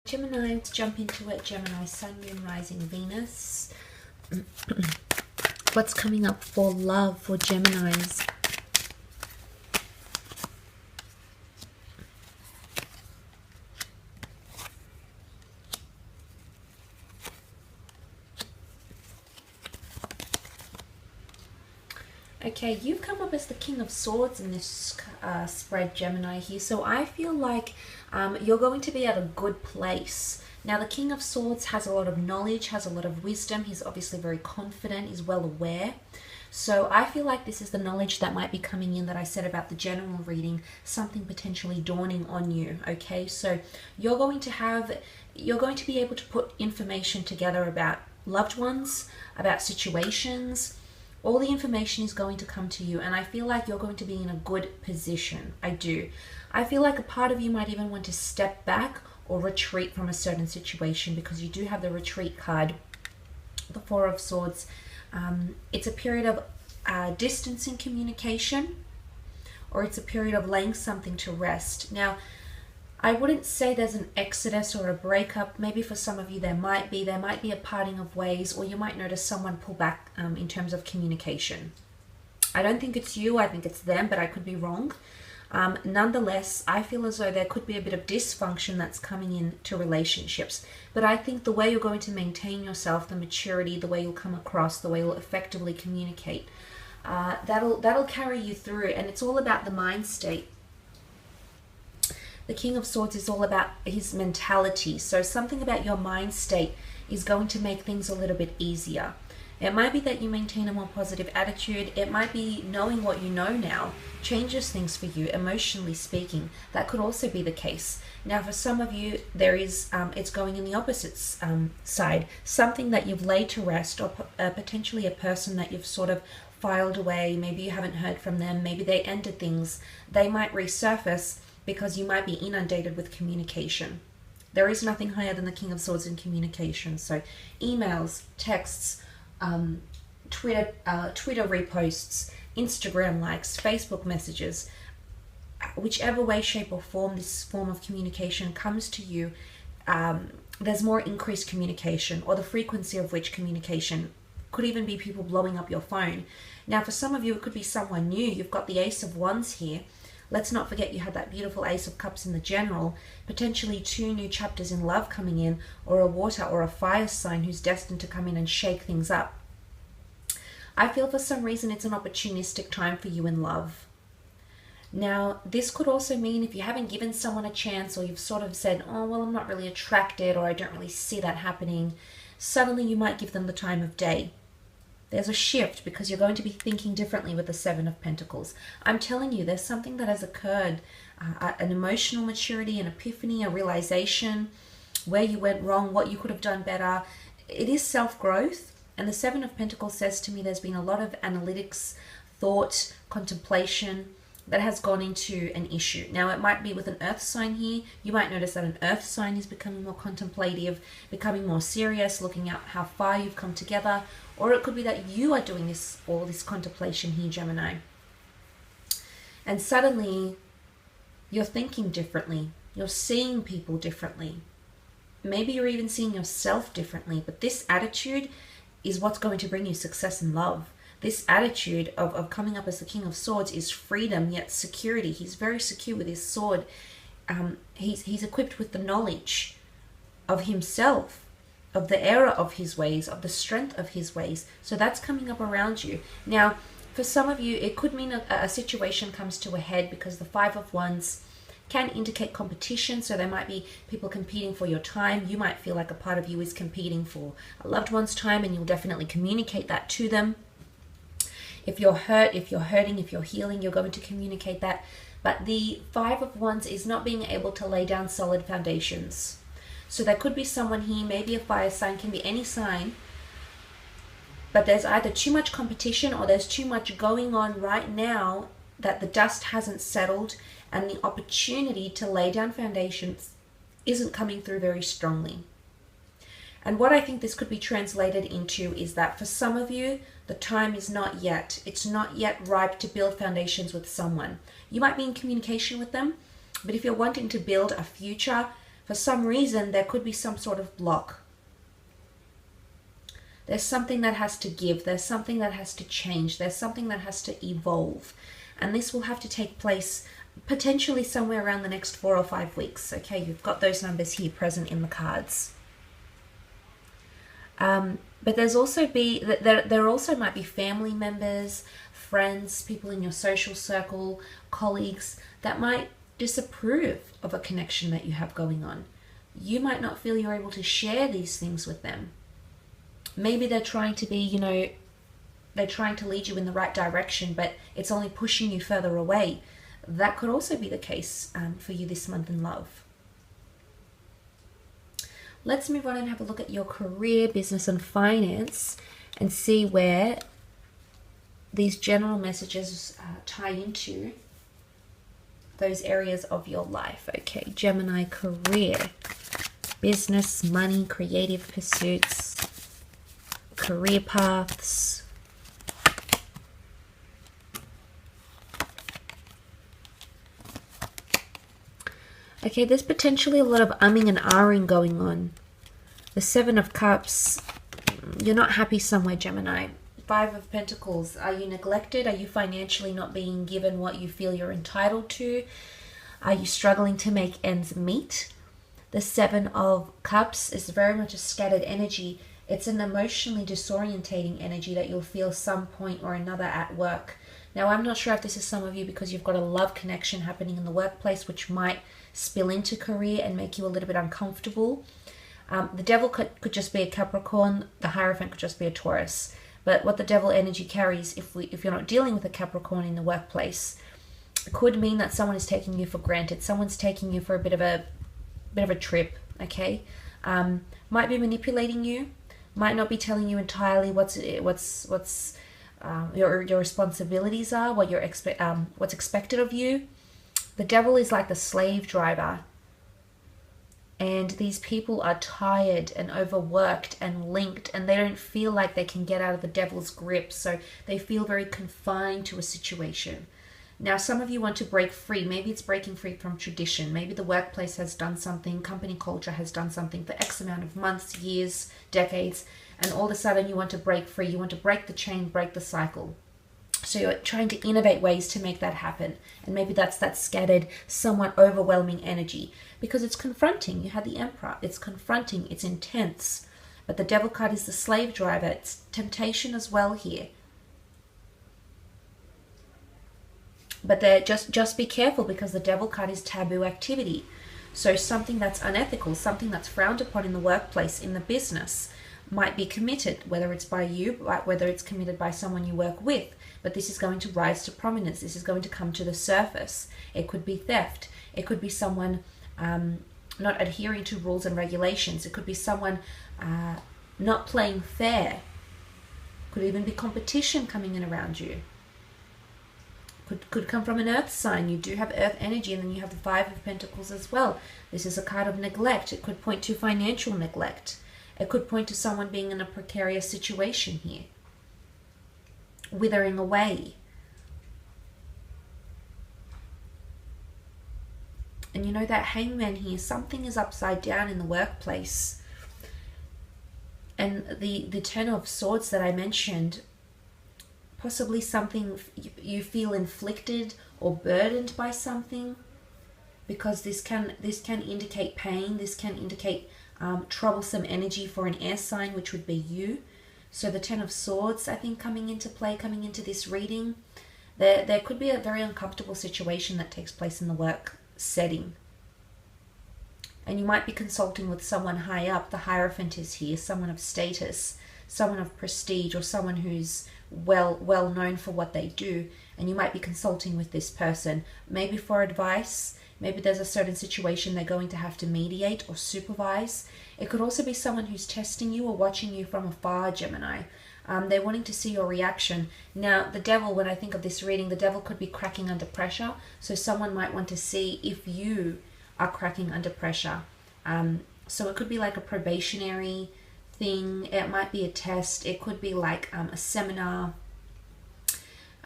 Gemini, let's jump into it. Gemini, Sun, Moon, Rising, Venus. What's coming up for love for Geminis? Okay, you've come up as the King of Swords in this spread, Gemini, here. So I feel like you're going to be at a good place. Now, the King of Swords has a lot of knowledge, has a lot of wisdom. He's obviously very confident. He's well aware. So I feel like this is the knowledge that might be coming in that I said about the general reading, something potentially dawning on you. Okay, so you're going to be able to put information together about loved ones, about situations. All the information is going to come to you, and I feel like you're going to be in a good position. I do. I feel like a part of you might even want to step back or retreat from a certain situation, because you do have the retreat card, the Four of Swords. It's a period of distance in communication, or it's a period of laying something to rest. Now, I wouldn't say there's an exodus or a breakup. Maybe for some of you there might be a parting of ways, or you might notice someone pull back in terms of communication. I don't think it's you, I think it's them, but I could be wrong. Nonetheless, I feel as though there could be a bit of dysfunction that's coming into relationships. But I think the way you're going to maintain yourself, the maturity, the way you'll come across, the way you'll effectively communicate, that'll carry you through. And it's all about the mind state. The King of Swords is all about his mentality. So something about your mind state is going to make things a little bit easier. It might be that you maintain a more positive attitude. It might be knowing what you know now changes things for you, emotionally speaking. That could also be the case. Now, for some of you, it's going in the opposite side. Something that you've laid to rest, or potentially a person that you've sort of filed away. Maybe you haven't heard from them. Maybe they ended things. They might resurface, because you might be inundated with communication. There is nothing higher than the King of Swords in communication. So emails, texts, Twitter reposts, Instagram likes, Facebook messages, whichever way, shape or form this form of communication comes to you, there's more increased communication, or the frequency of which communication could even be people blowing up your phone. Now, for some of you, it could be someone new. You've got the Ace of Wands here. Let's not forget you had that beautiful Ace of Cups in the general, potentially 2 new chapters in love coming in, or a water or a fire sign who's destined to come in and shake things up. I feel for some reason it's an opportunistic time for you in love. Now, this could also mean if you haven't given someone a chance, or you've sort of said, oh, well, I'm not really attracted, or I don't really see that happening, suddenly you might give them the time of day. There's a shift, because you're going to be thinking differently with the Seven of Pentacles. I'm telling you, there's something that has occurred, an emotional maturity, an epiphany, a realization, where you went wrong, what you could have done better. It is self-growth, and the Seven of Pentacles says to me there's been a lot of analytics, thought, contemplation that has gone into an issue. Now, it might be with an earth sign here. You might notice that an earth sign is becoming more contemplative, becoming more serious, looking at how far you've come together. Or it could be that you are doing all this contemplation here, Gemini. And suddenly, you're thinking differently. You're seeing people differently. Maybe you're even seeing yourself differently. But this attitude is what's going to bring you success in love. This attitude of coming up as the King of Swords is freedom, yet security. He's very secure with his sword. He's equipped with the knowledge of himself, of the error of his ways, of the strength of his ways. So that's coming up around you. Now, for some of you, it could mean a situation comes to a head, because the Five of Wands can indicate competition. So there might be people competing for your time. You might feel like a part of you is competing for a loved one's time, and you'll definitely communicate that to them. If you're hurt, if you're hurting, if you're healing, you're going to communicate that. But the Five of Wands is not being able to lay down solid foundations. So there could be someone here, maybe a fire sign, can be any sign, but there's either too much competition, or there's too much going on right now that the dust hasn't settled, and the opportunity to lay down foundations isn't coming through very strongly. And what I think this could be translated into is that for some of you, the time is not yet. It's not yet ripe to build foundations with someone. You might be in communication with them, but if you're wanting to build a future For some reason, there could be some sort of block. There's something that has to give. There's something that has to change. There's something that has to evolve. And this will have to take place potentially somewhere around the next 4 or 5 weeks. Okay, you've got those numbers here present in the cards. But there also might be family members, friends, people in your social circle, colleagues that might disapprove of a connection that you have going on. You might not feel you're able to share these things with them. Maybe they're trying to be, they're trying to lead you in the right direction, but it's only pushing you further away. That could also be the case for you this month in love. Let's move on and have a look at your career, business, and finance and see where these general messages tie into those areas of your life. Okay, Gemini, career, business, money, creative pursuits, career paths. Okay, there's potentially a lot of umming and ahhing going on. The Seven of Cups, you're not happy somewhere, Gemini. Five of Pentacles, are you neglected? Are you financially not being given what you feel you're entitled to? Are you struggling to make ends meet? The Seven of Cups is very much a scattered energy. It's an emotionally disorientating energy that you'll feel some point or another at work. Now, I'm not sure if this is some of you because you've got a love connection happening in the workplace, which might spill into career and make you a little bit uncomfortable. The Devil could just be a Capricorn. The Hierophant could just be a Taurus. But what the Devil energy carries, if you're not dealing with a Capricorn in the workplace, it could mean that someone is taking you for granted. Someone's taking you for a bit of a trip. Okay, might be manipulating you. Might not be telling you entirely what's your responsibilities are, what's expected of you. The Devil is like the slave driver, and these people are tired and overworked and linked, and they don't feel like they can get out of the Devil's grip, so they feel very confined to a situation. Now, some of you want to break free. Maybe it's breaking free from tradition. Maybe the workplace has done something, company culture has done something for X amount of months, years, decades, and all of a sudden you want to break free. You want to break the chain, break the cycle. So you're trying to innovate ways to make that happen. And maybe that's that scattered, somewhat overwhelming energy. Because it's confronting. You had the Emperor. It's confronting. It's intense. But the Devil card is the slave driver. It's temptation as well here. But just be careful, because the Devil card is taboo activity. So something that's unethical, something that's frowned upon in the workplace, in the business, might be committed, whether it's by you, whether it's committed by someone you work with. But this is going to rise to prominence. This is going to come to the surface. It could be theft. It could be someone not adhering to rules and regulations. It could be someone not playing fair. Could even be competition coming in around you. Could come from an earth sign. You do have earth energy, and then you have the Five of Pentacles as well. This is a card of neglect. It could point to financial neglect. It could point to someone being in a precarious situation here. Withering away. And you know that Hangman here, something is upside down in the workplace. And the Ten of Swords that I mentioned, possibly something you feel inflicted or burdened by something, because this can indicate pain. This can indicate troublesome energy for an air sign, which would be you. So the Ten of Swords, I think, coming into play, coming into this reading, there could be a very uncomfortable situation that takes place in the work setting. And you might be consulting with someone high up. The Hierophant is here, someone of status, someone of prestige, or someone who's well known for what they do. And you might be consulting with this person, maybe for advice. Maybe there's a certain situation they're going to have to mediate or supervise. It could also be someone who's testing you or watching you from afar, Gemini. They're wanting to see your reaction. Now, the Devil, when I think of this reading, the Devil could be cracking under pressure. So someone might want to see if you are cracking under pressure. So it could be like a probationary thing. It might be a test. It could be like a seminar.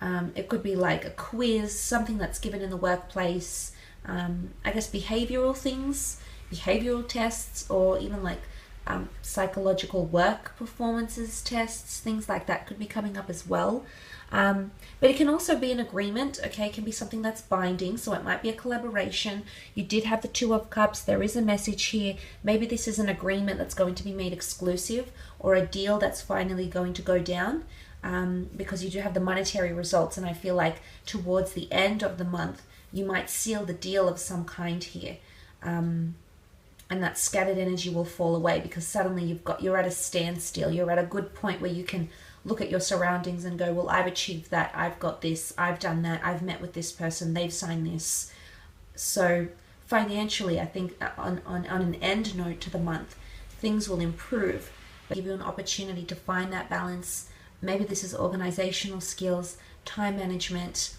It could be like a quiz, something that's given in the workplace. I guess behavioral things. behavioral tests, or even like psychological work performances tests, things like that could be coming up as well. But it can also be an agreement, okay? It can be something that's binding, so it might be a collaboration. You did have the Two of Cups. There is a message here. Maybe this is an agreement that's going to be made exclusive, or a deal that's finally going to go down, because you do have the monetary results, and I feel like towards the end of the month, you might seal the deal of some kind here. And that scattered energy will fall away, because suddenly you're at a standstill. You're at a good point where you can look at your surroundings and go, well, I've achieved that, I've got this, I've done that, I've met with this person, they've signed this. So financially, I think on an end note to the month, things will improve. But give you an opportunity to find that balance. Maybe this is organizational skills, time management,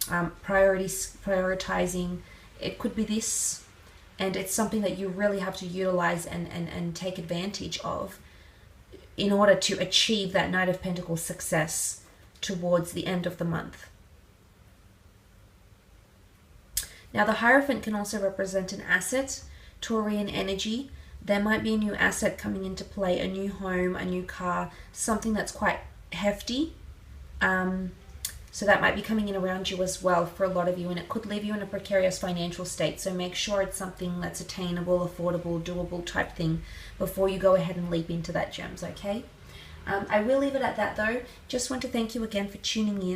prioritizing. It could be this. And it's something that you really have to utilize and take advantage of in order to achieve that Knight of Pentacles success towards the end of the month. Now, the Hierophant can also represent an asset, Taurian energy. There might be a new asset coming into play, a new home, a new car, something that's quite hefty. So that might be coming in around you as well for a lot of you, and it could leave you in a precarious financial state. So make sure it's something that's attainable, affordable, doable type thing before you go ahead and leap into that, gems, okay? I will leave it at that though. Just want to thank you again for tuning in.